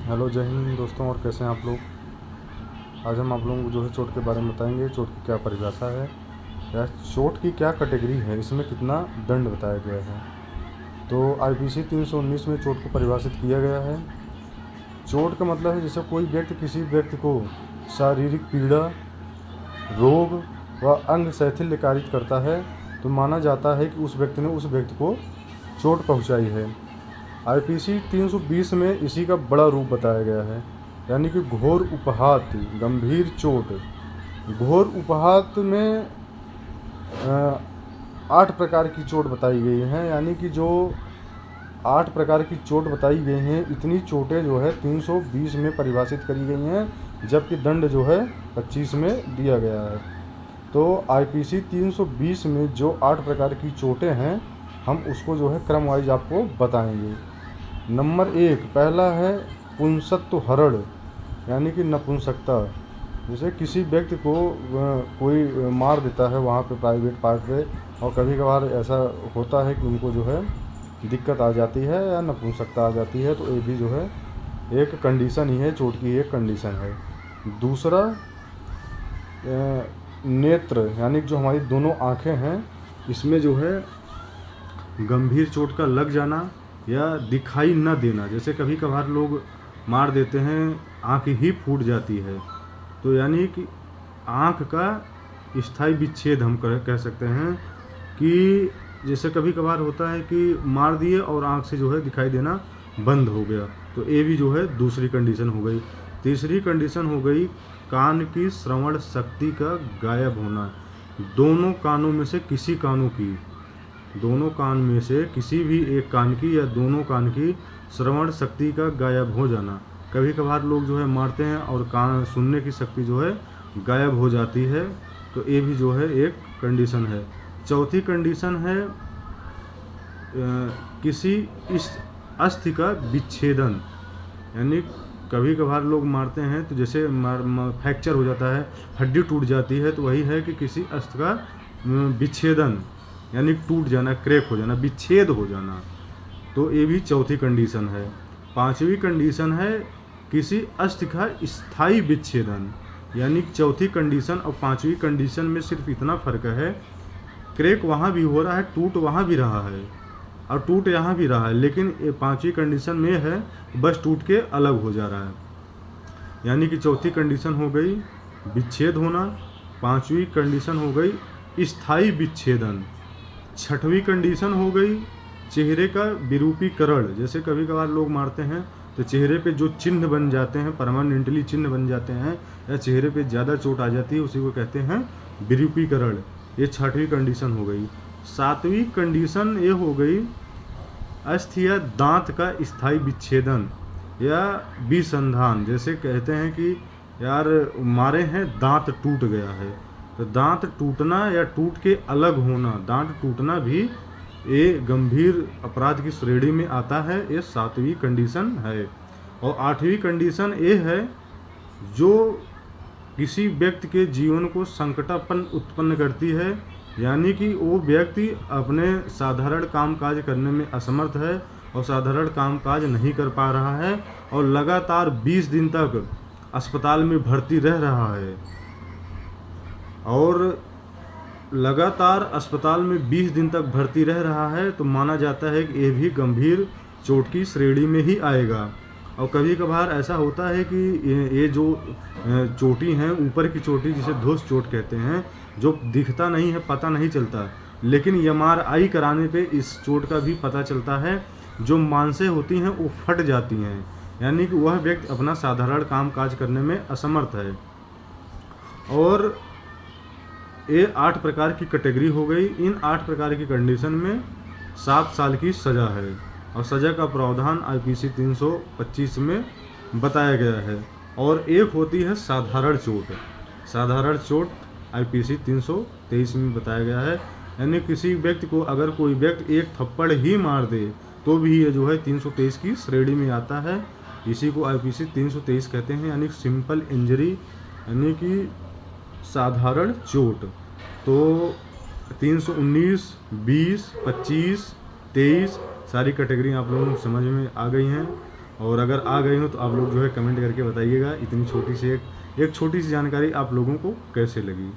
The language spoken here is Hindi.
हेलो जय हिंद दोस्तों। और कैसे हैं आप लोग। आज हम आप लोगों को जो है चोट के बारे में बताएंगे। चोट की क्या परिभाषा है या चोट की क्या कैटेगरी है, इसमें कितना दंड बताया गया है। तो आईपीसी 319 में चोट को परिभाषित किया गया है। चोट का मतलब है जैसे कोई व्यक्ति किसी व्यक्ति को शारीरिक पीड़ा, रोग व अंग शैथिल्य कारित करता है तो माना जाता है कि उस व्यक्ति ने उस व्यक्ति को चोट पहुंचाई है। आईपीसी 320 में इसी का बड़ा रूप बताया गया है, यानी कि घोर उपहात, गंभीर चोट। घोर उपहात में 8 प्रकार की चोट बताई गई हैं, यानी कि जो 8 प्रकार की चोट बताई गई हैं, इतनी चोटें जो है 320 में परिभाषित करी गई हैं, जबकि दंड जो है 25 में दिया गया है। तो आईपीसी 320 में जो 8 प्रकार की चोटें हैं, हम उसको जो है क्रम वाइज आपको बताएंगे। नंबर 1 पहला है पुंसत्व हरण, यानी कि नपुंसकता। जैसे किसी व्यक्ति को कोई मार देता है वहाँ पे प्राइवेट पार्ट पे, और कभी कभार ऐसा होता है कि उनको जो है दिक्कत आ जाती है या नपुंसकता आ जाती है, तो ये भी जो है एक कंडीशन ही है, चोट की एक कंडीशन है। दूसरा नेत्र, यानी जो हमारी दोनों आँखें हैं, इसमें जो है गंभीर चोट का लग जाना या दिखाई न देना। जैसे कभी कभार लोग मार देते हैं, आँख ही फूट जाती है, तो यानी कि आँख का स्थायी विच्छेद हम कह सकते हैं। कि जैसे कभी कभार होता है कि मार दिए और आँख से जो है दिखाई देना बंद हो गया, तो ये भी जो है दूसरी कंडीशन हो गई। तीसरी कंडीशन हो गई कान की श्रवण शक्ति का गायब होना। दोनों कानों में से किसी दोनों कान में से किसी भी एक कान की या दोनों कान की श्रवण शक्ति का गायब हो जाना। कभी कभार लोग जो है मारते हैं और कान सुनने की शक्ति जो है गायब हो जाती है, तो ये भी जो है एक कंडीशन है। चौथी कंडीशन है किसी इस अस्थि का विच्छेदन, यानी कभी कभार लोग मारते हैं तो जैसे फ्रैक्चर हो जाता है, हड्डी टूट जाती है, तो वही है कि किसी अस्थि का विच्छेदन, यानी टूट जाना, क्रैक हो जाना, विच्छेद हो जाना। तो ये भी चौथी कंडीशन है। पांचवी कंडीशन है किसी अस्थि का स्थायी विच्छेदन, यानी चौथी कंडीशन और पांचवी कंडीशन में सिर्फ इतना फर्क है, क्रैक वहाँ भी हो रहा है, टूट वहाँ भी रहा है और टूट यहाँ भी रहा है, लेकिन ये पांचवी कंडीशन में है बस टूट के अलग हो जा रहा है। यानी कि चौथी कंडीशन हो गई विच्छेद होना, पांचवी कंडीशन हो गई स्थायी विच्छेदन, छठवीं कंडीशन हो गई चेहरे का विरूपीकरण। जैसे कभी कभार लोग मारते हैं तो चेहरे पे जो चिन्ह बन जाते हैं, परमानेंटली चिन्ह बन जाते हैं, या चेहरे पे ज़्यादा चोट आ जाती है, उसी को कहते हैं विरूपीकरण। ये छठवीं कंडीशन हो गई। सातवीं कंडीशन ये हो गई अस्थि या दांत का स्थायी विच्छेदन या विसंधान। जैसे कहते हैं कि यार मारे हैं, दांत टूट गया है, तो दांत टूटना या टूट के अलग होना, दांत टूटना भी ये गंभीर अपराध की श्रेणी में आता है। ये सातवीं कंडीशन है। और आठवीं कंडीशन ये है जो किसी व्यक्ति के जीवन को संकटापन्न उत्पन्न करती है, यानी कि वो व्यक्ति अपने साधारण कामकाज करने में असमर्थ है और साधारण कामकाज नहीं कर पा रहा है और लगातार 20 दिन तक अस्पताल में भर्ती रह रहा है, और लगातार अस्पताल में 20 दिन तक भर्ती रह रहा है, तो माना जाता है कि ये भी गंभीर चोट की श्रेणी में ही आएगा। और कभी कभार ऐसा होता है कि ये जो चोटी हैं, ऊपर की चोटी जिसे धौंस चोट कहते हैं, जो दिखता नहीं है, पता नहीं चलता, लेकिन एमआरआई कराने पे इस चोट का भी पता चलता है। जो मांसें होती हैं वो फट जाती हैं, यानी कि वह व्यक्ति अपना साधारण कामकाज करने में असमर्थ है। और ये 8 प्रकार की कैटेगरी हो गई। इन 8 प्रकार की कंडीशन में 7 साल की सज़ा है, और सज़ा का प्रावधान आईपीसी 325 में बताया गया है। और एक होती है साधारण चोट। साधारण चोट आईपीसी 323 में बताया गया है, यानी किसी व्यक्ति को अगर कोई व्यक्ति एक थप्पड़ ही मार दे तो भी ये जो है 323 की श्रेणी में आता है। इसी को आईपीसी 323 कहते हैं, यानी सिंपल इंजरी, यानी कि साधारण चोट। तो 319, 20, 25, 23 सारी कैटेगरी आप लोगों को समझ में आ गई हैं। और अगर आ गई हो तो आप लोग जो है कमेंट करके बताइएगा इतनी छोटी सी एक छोटी सी जानकारी आप लोगों को कैसे लगी।